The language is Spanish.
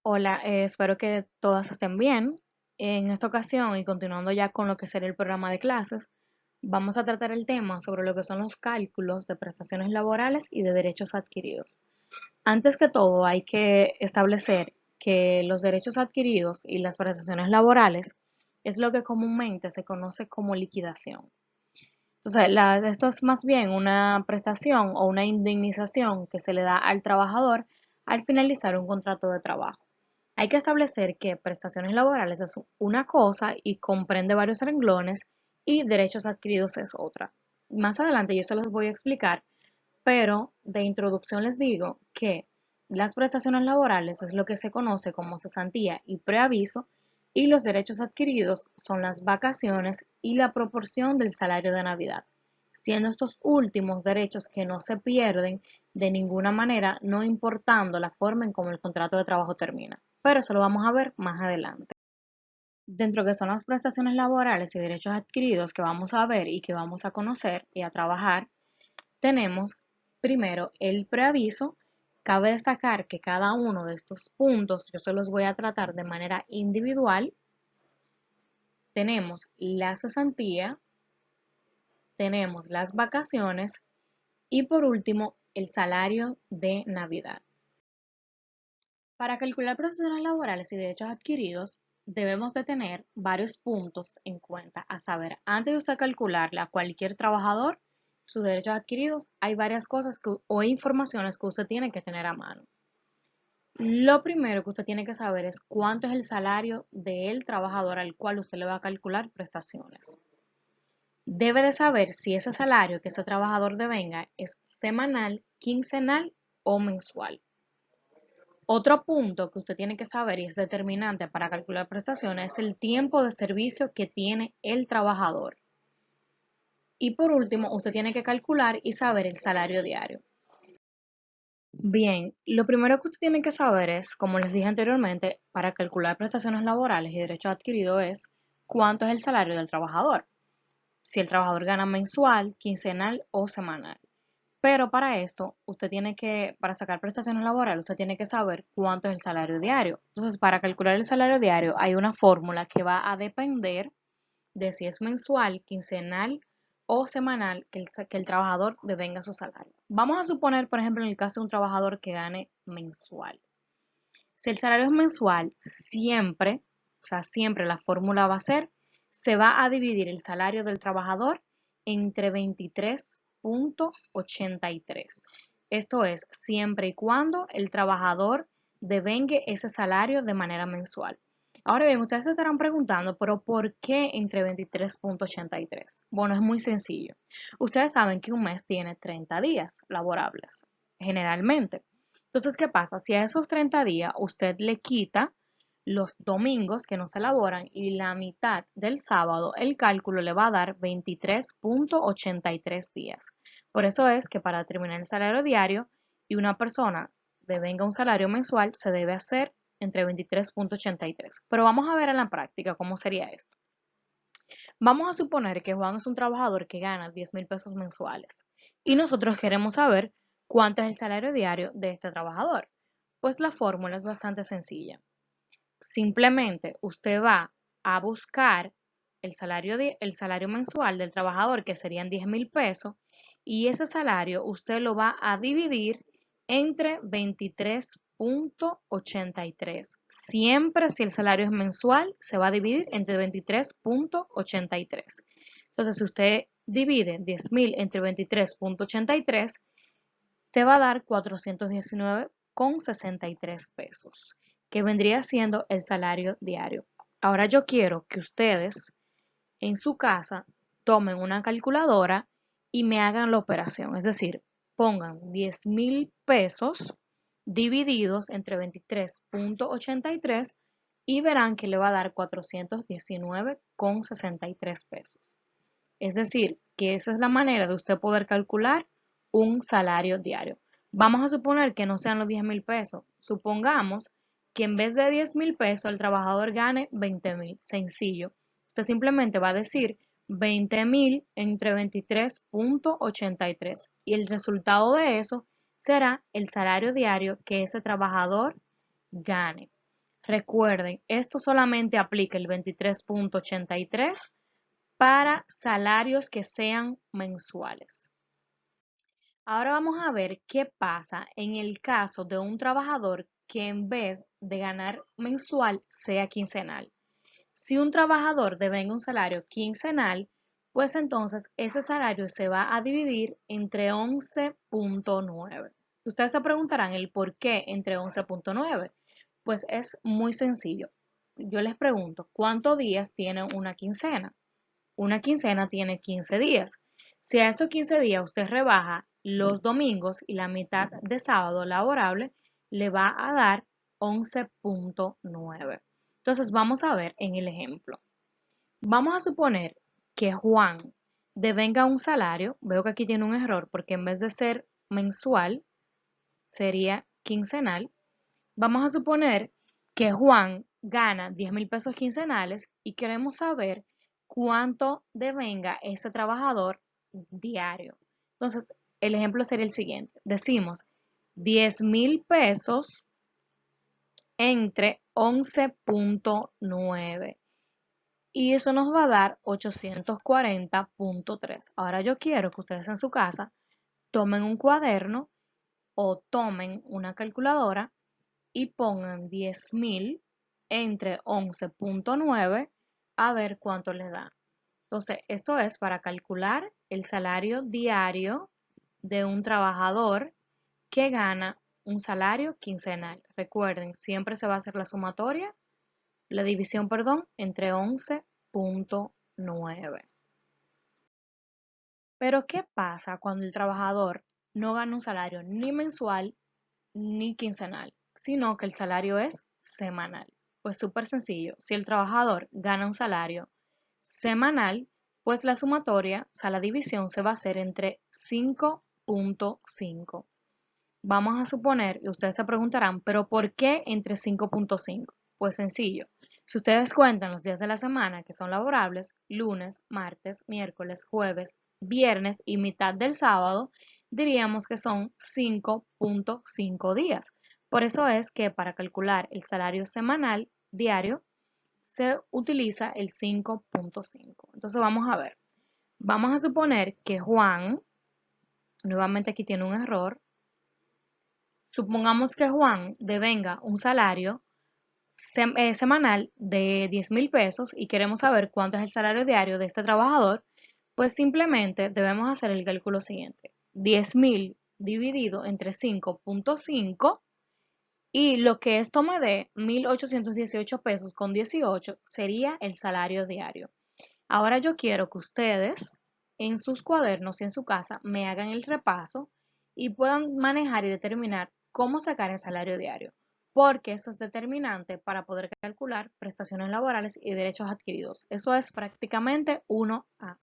Hola, espero que todas estén bien. En esta ocasión y continuando ya con lo que será el programa de clases, vamos a tratar el tema sobre lo que son los cálculos de prestaciones laborales y de derechos adquiridos. Antes que todo, hay que establecer que los derechos adquiridos y las prestaciones laborales es lo que comúnmente se conoce como liquidación. Entonces, esto es más bien una prestación o una indemnización que se le da al trabajador al finalizar un contrato de trabajo. Hay que establecer que prestaciones laborales es una cosa y comprende varios renglones y derechos adquiridos es otra. Más adelante yo se los voy a explicar, pero de introducción les digo que las prestaciones laborales es lo que se conoce como cesantía y preaviso y los derechos adquiridos son las vacaciones y la proporción del salario de Navidad, siendo estos últimos derechos que no se pierden de ninguna manera, no importando la forma en cómo el contrato de trabajo termina. Pero eso lo vamos a ver más adelante. Dentro que son las prestaciones laborales y derechos adquiridos que vamos a ver y que vamos a conocer y a trabajar, tenemos primero el preaviso. Cabe destacar que cada uno de estos puntos yo se los voy a tratar de manera individual. Tenemos la cesantía, tenemos las vacaciones y por último el salario de Navidad. Para calcular prestaciones laborales y derechos adquiridos, debemos de tener varios puntos en cuenta. A saber, antes de usted calcularle a cualquier trabajador sus derechos adquiridos, hay varias cosas o informaciones que usted tiene que tener a mano. Lo primero que usted tiene que saber es cuánto es el salario del trabajador al cual usted le va a calcular prestaciones. Debe de saber si ese salario que ese trabajador devenga es semanal, quincenal o mensual. Otro punto que usted tiene que saber y es determinante para calcular prestaciones es el tiempo de servicio que tiene el trabajador. Y por último, usted tiene que calcular y saber el salario diario. Bien, lo primero que usted tiene que saber es, como les dije anteriormente, para calcular prestaciones laborales y derechos adquiridos es cuánto es el salario del trabajador. Si el trabajador gana mensual, quincenal o semanal. Pero para esto, para sacar prestaciones laborales, usted tiene que saber cuánto es el salario diario. Entonces, para calcular el salario diario, hay una fórmula que va a depender de si es mensual, quincenal o semanal que el trabajador devenga su salario. Vamos a suponer, por ejemplo, en el caso de un trabajador que gane mensual. Si el salario es mensual, siempre la fórmula va a ser, se va a dividir el salario del trabajador entre 23.83. Esto es, siempre y cuando el trabajador devengue ese salario de manera mensual. Ahora bien, ustedes se estarán preguntando, pero ¿por qué entre 23.83? Bueno, es muy sencillo. Ustedes saben que un mes tiene 30 días laborables, generalmente. Entonces, ¿qué pasa? Si a esos 30 días usted le quita los domingos que no se elaboran y la mitad del sábado, el cálculo le va a dar 23.83 días. Por eso es que para determinar el salario diario y una persona devenga un salario mensual, se debe hacer entre 23.83. Pero vamos a ver en la práctica cómo sería esto. Vamos a suponer que Juan es un trabajador que gana 10.000 pesos mensuales y nosotros queremos saber cuánto es el salario diario de este trabajador. Pues la fórmula es bastante sencilla. Simplemente usted va a buscar el salario mensual del trabajador, que serían 10.000 pesos, y ese salario usted lo va a dividir entre 23.83. Siempre si el salario es mensual, se va a dividir entre 23.83. Entonces, si usted divide 10.000 entre 23.83, te va a dar 419,63 pesos, que vendría siendo el salario diario. Ahora yo quiero que ustedes en su casa tomen una calculadora y me hagan la operación, es decir, pongan 10.000 pesos divididos entre 23.83 y verán que le va a dar 419,63 pesos. Es decir, que esa es la manera de usted poder calcular un salario diario. Vamos a suponer que no sean los 10.000 pesos. Supongamos que en vez de 10.000 pesos el trabajador gane 20.000. Sencillo. Usted simplemente va a decir 20.000 entre 23.83 y el resultado de eso será el salario diario que ese trabajador gane. Recuerden, esto solamente aplica el 23.83 para salarios que sean mensuales. Ahora vamos a ver qué pasa en el caso de un trabajador que en vez de ganar mensual sea quincenal. Si un trabajador devenga un salario quincenal, pues entonces ese salario se va a dividir entre 11.9. Ustedes se preguntarán el por qué entre 11.9. Pues es muy sencillo. Yo les pregunto, ¿cuántos días tiene una quincena? Una quincena tiene 15 días. Si a esos 15 días usted rebaja los domingos y la mitad de sábado laborable, le va a dar 11.9. Entonces vamos a ver en el ejemplo. Vamos a suponer que Juan devenga un salario. Veo que aquí tiene un error porque en vez de ser mensual, sería quincenal. Vamos a suponer que Juan gana 10.000 pesos quincenales y queremos saber cuánto devenga ese trabajador diario. Entonces, el ejemplo sería el siguiente. Decimos 10.000 pesos entre 11.9 y eso nos va a dar 840.3. Ahora yo quiero que ustedes en su casa tomen un cuaderno o tomen una calculadora y pongan 10.000 entre 11.9 a ver cuánto les da. Entonces, esto es para calcular el salario diario de un trabajador que gana un salario quincenal. Recuerden, siempre se va a hacer la división, perdón, entre 11.9. Pero, ¿qué pasa cuando el trabajador no gana un salario ni mensual ni quincenal, sino que el salario es semanal? Pues súper sencillo, si el trabajador gana un salario semanal, pues la sumatoria, o sea, la división se va a hacer entre 5.5. Vamos a suponer, y ustedes se preguntarán, ¿pero por qué entre 5.5? Pues sencillo. Si ustedes cuentan los días de la semana que son laborables, lunes, martes, miércoles, jueves, viernes y mitad del sábado, diríamos que son 5.5 días. Por eso es que para calcular el salario semanal diario se utiliza el 5.5. Entonces vamos a ver. Vamos a suponer que Juan, nuevamente aquí tiene un error. Supongamos que Juan devenga un salario semanal de 10.000 pesos y queremos saber cuánto es el salario diario de este trabajador, pues simplemente debemos hacer el cálculo siguiente. 10.000 dividido entre 5.5 y lo que esto me dé, 1.818 pesos con 18, sería el salario diario. Ahora yo quiero que ustedes en sus cuadernos y en su casa me hagan el repaso y puedan manejar y determinar cómo sacar el salario diario, porque eso es determinante para poder calcular prestaciones laborales y derechos adquiridos. Eso es prácticamente 1A.